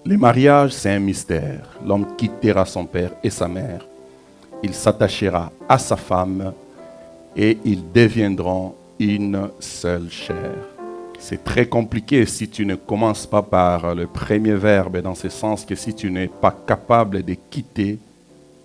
Le mariage, c'est un mystère. L'homme quittera son père et sa mère. Il s'attachera à sa femme et ils deviendront une seule chair. C'est très compliqué si tu ne commences pas par le premier verbe, dans ce sens que si tu n'es pas capable de quitter,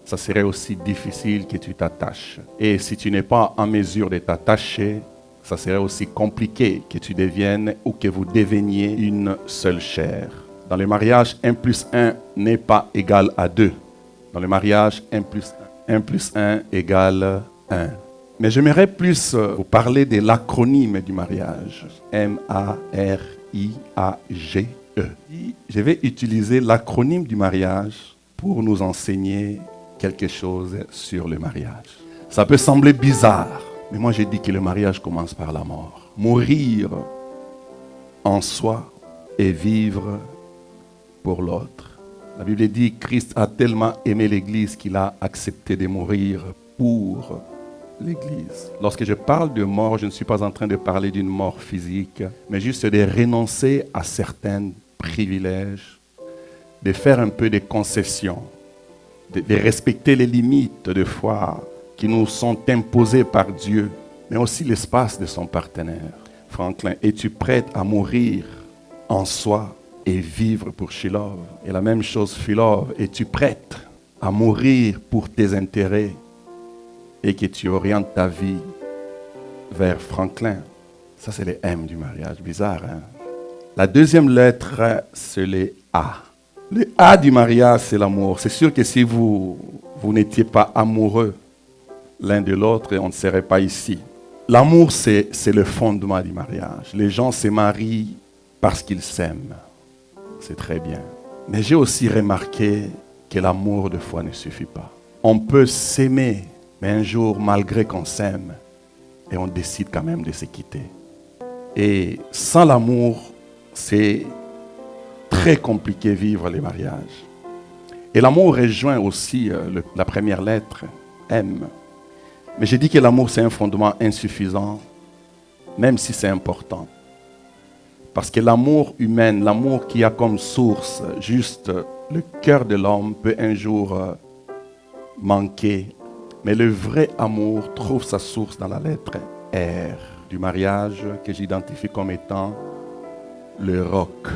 ça serait aussi difficile que tu t'attaches. Et si tu n'es pas en mesure de t'attacher, ça serait aussi compliqué que tu deviennes ou que vous deveniez une seule chair. Dans le mariage, 1 plus 1 n'est pas égal à 2. Dans le mariage, 1 plus 1 égale 1. Mais j'aimerais plus vous parler de l'acronyme du mariage. M-A-R-I-A-G-E. Je vais utiliser l'acronyme du mariage pour nous enseigner quelque chose sur le mariage. Ça peut sembler bizarre, mais moi j'ai dit que le mariage commence par la mort. Mourir en soi et vivre pour l'autre. La Bible dit que Christ a tellement aimé l'Église qu'il a accepté de mourir pour l'Église. Lorsque je parle de mort, je ne suis pas en train de parler d'une mort physique, mais juste de renoncer à certains privilèges, de faire un peu de concessions, de respecter les limites de foi qui nous sont imposées par Dieu, mais aussi l'espace de son partenaire. Franklin, es-tu prête à mourir en soi et vivre pour Shilov? Et la même chose, Philov, es-tu prête à mourir pour tes intérêts et que tu orientes ta vie vers Franklin? Ça, c'est le M du mariage. Bizarre, hein? La deuxième lettre, c'est le A. Le A du mariage, c'est l'amour. C'est sûr que si vous n'étiez pas amoureux l'un de l'autre, on ne serait pas ici. L'amour, c'est le fondement du mariage. Les gens se marient parce qu'ils s'aiment. C'est très bien. Mais j'ai aussi remarqué que l'amour, de fois, ne suffit pas. On peut s'aimer, mais un jour, malgré qu'on s'aime, et on décide quand même de se quitter. Et sans l'amour, c'est très compliqué vivre les mariages. Et l'amour rejoint aussi la première lettre, M. Mais j'ai dit que l'amour, c'est un fondement insuffisant, même si c'est important. Parce que l'amour humain, l'amour qui a comme source juste le cœur de l'homme, peut un jour manquer. Mais le vrai amour trouve sa source dans la lettre R du mariage, que j'identifie comme étant le roc,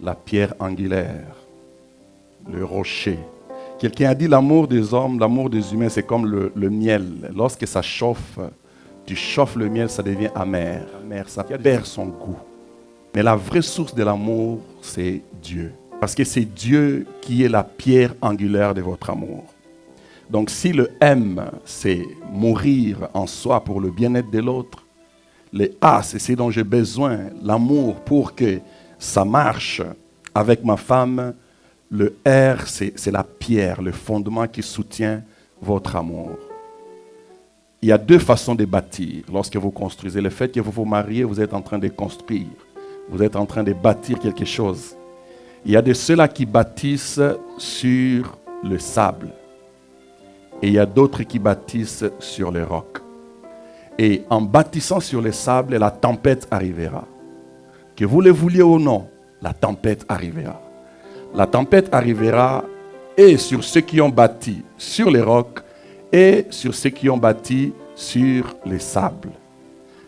la pierre angulaire, le rocher. Quelqu'un a dit l'amour des hommes, l'amour des humains, c'est comme le miel. Lorsque ça chauffe, tu chauffes le miel, ça devient amer. Amer, ça perd son goût. Mais la vraie source de l'amour, c'est Dieu. Parce que c'est Dieu qui est la pierre angulaire de votre amour. Donc si le M, c'est mourir en soi pour le bien-être de l'autre, le A, c'est ce dont j'ai besoin, l'amour pour que ça marche avec ma femme. Le R, c'est la pierre, le fondement qui soutient votre amour. Il y a deux façons de bâtir lorsque vous construisez. Le fait que vous vous mariez, vous êtes en train de construire. Vous êtes en train de bâtir quelque chose. Il y a de ceux-là qui bâtissent sur le sable. Et il y a d'autres qui bâtissent sur le roc. Et en bâtissant sur le sable, la tempête arrivera. Que vous le vouliez ou non, la tempête arrivera. La tempête arrivera et sur ceux qui ont bâti sur les rocs et sur ceux qui ont bâti sur les sables.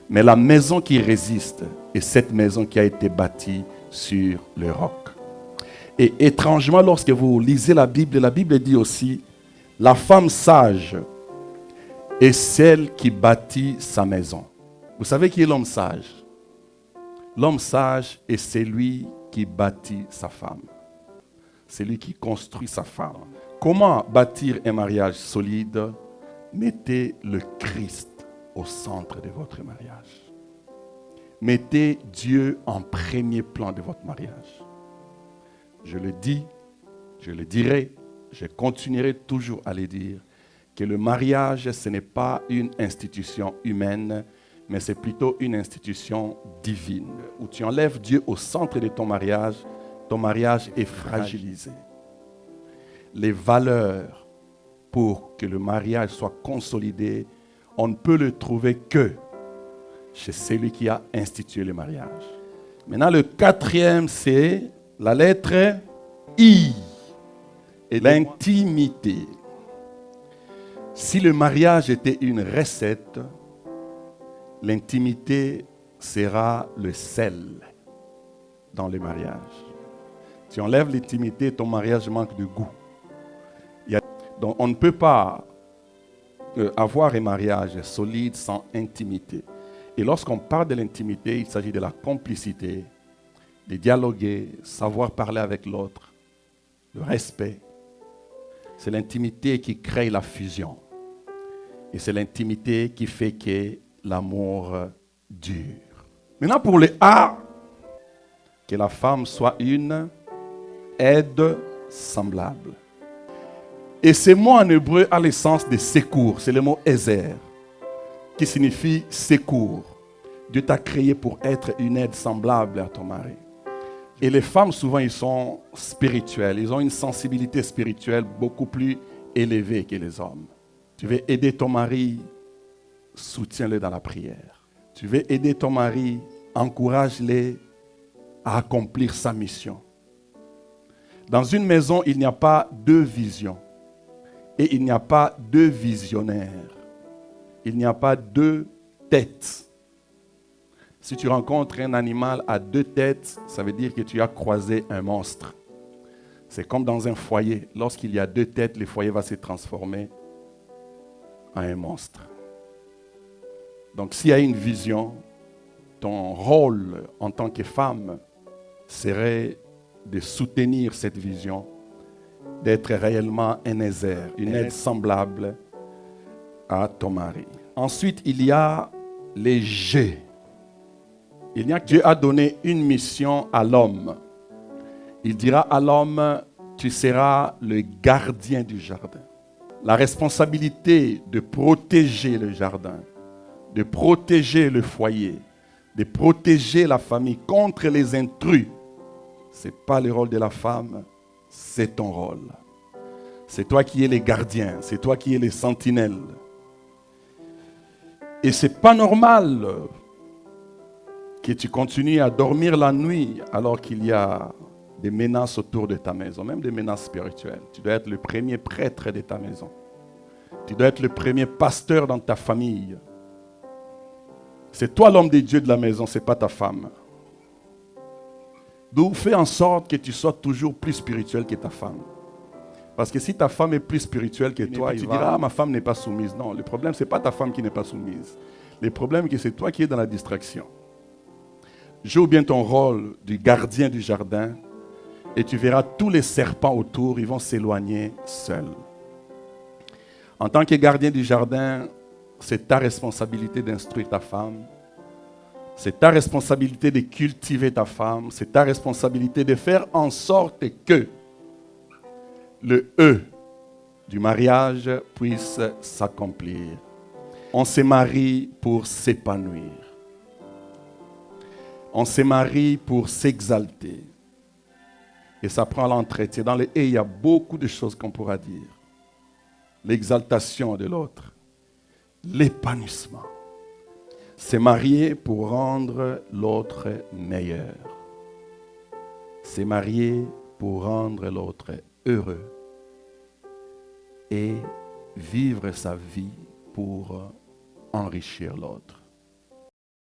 Mais la maison qui résiste est cette maison qui a été bâtie sur le roc. Et étrangement, lorsque vous lisez la Bible dit aussi, la femme sage est celle qui bâtit sa maison. Vous savez qui est l'homme sage? L'homme sage est celui qui bâtit sa femme. C'est lui qui construit sa femme. Comment bâtir un mariage solide? Mettez le Christ au centre de votre mariage. Mettez Dieu en premier plan de votre mariage. Je le dis, je le dirai, je continuerai toujours à le dire, que le mariage, ce n'est pas une institution humaine, mais c'est plutôt une institution divine, où tu enlèves Dieu au centre de ton mariage est fragilisé. Les valeurs pour que le mariage soit consolidé, on ne peut le trouver que chez celui qui a institué le mariage. Maintenant, le quatrième, c'est la lettre I. Et l'intimité. Si le mariage était une recette, l'intimité sera le sel dans le mariage. Si on enlève l'intimité, ton mariage manque de goût. Donc on ne peut pas avoir un mariage solide sans intimité. Et lorsqu'on parle de l'intimité, il s'agit de la complicité, de dialoguer, savoir parler avec l'autre, le respect. C'est l'intimité qui crée la fusion. Et c'est l'intimité qui fait que l'amour dure. Maintenant pour le A, que la femme soit une aide semblable. Et ce mot en hébreu a le sens de secours. C'est le mot Ezer, qui signifie secours. Dieu t'a créé pour être une aide semblable à ton mari. Et les femmes, souvent, ils sont spirituelles. Ils ont une sensibilité spirituelle beaucoup plus élevée que les hommes. Tu veux aider ton mari, soutiens-le dans la prière. Tu veux aider ton mari, encourage-le à accomplir sa mission. Dans une maison, il n'y a pas deux visions. Et il n'y a pas deux visionnaires. Il n'y a pas deux têtes. Si tu rencontres un animal à deux têtes, ça veut dire que tu as croisé un monstre. C'est comme dans un foyer. Lorsqu'il y a deux têtes, le foyer va se transformer en un monstre. Donc s'il y a une vision, ton rôle en tant que femme serait de soutenir cette vision, d'être réellement un Ezer, une aide semblable à ton mari. Ensuite, il y a les G. Il y a que Dieu a donné une mission à l'homme. Il dira à l'homme, tu seras le gardien du jardin. La responsabilité de protéger le jardin, de protéger le foyer, de protéger la famille contre les intrus, ce n'est pas le rôle de la femme, c'est ton rôle. C'est toi qui es le gardien, c'est toi qui es le sentinelle. Et ce n'est pas normal que tu continues à dormir la nuit alors qu'il y a des menaces autour de ta maison, même des menaces spirituelles. Tu dois être le premier prêtre de ta maison. Tu dois être le premier pasteur dans ta famille. C'est toi l'homme de Dieu de la maison, ce n'est pas ta femme. Donc fais en sorte que tu sois toujours plus spirituel que ta femme. Parce que si ta femme est plus spirituelle que toi, tu diras, ah, ma femme n'est pas soumise. Non, le problème, ce n'est pas ta femme qui n'est pas soumise. Le problème, c'est que c'est toi qui es dans la distraction. Joue bien ton rôle du gardien du jardin et tu verras tous les serpents autour, ils vont s'éloigner seuls. En tant que gardien du jardin, c'est ta responsabilité d'instruire ta femme. C'est ta responsabilité de cultiver ta femme. C'est ta responsabilité de faire en sorte que le E du mariage puisse s'accomplir. On se marie pour s'épanouir. On se marie pour s'exalter. Et ça prend l'entretien. Dans le « et », il y a beaucoup de choses qu'on pourra dire. L'exaltation de l'autre. L'épanouissement. Se marier pour rendre l'autre meilleur. Se marier pour rendre l'autre heureux. Et vivre sa vie pour enrichir l'autre.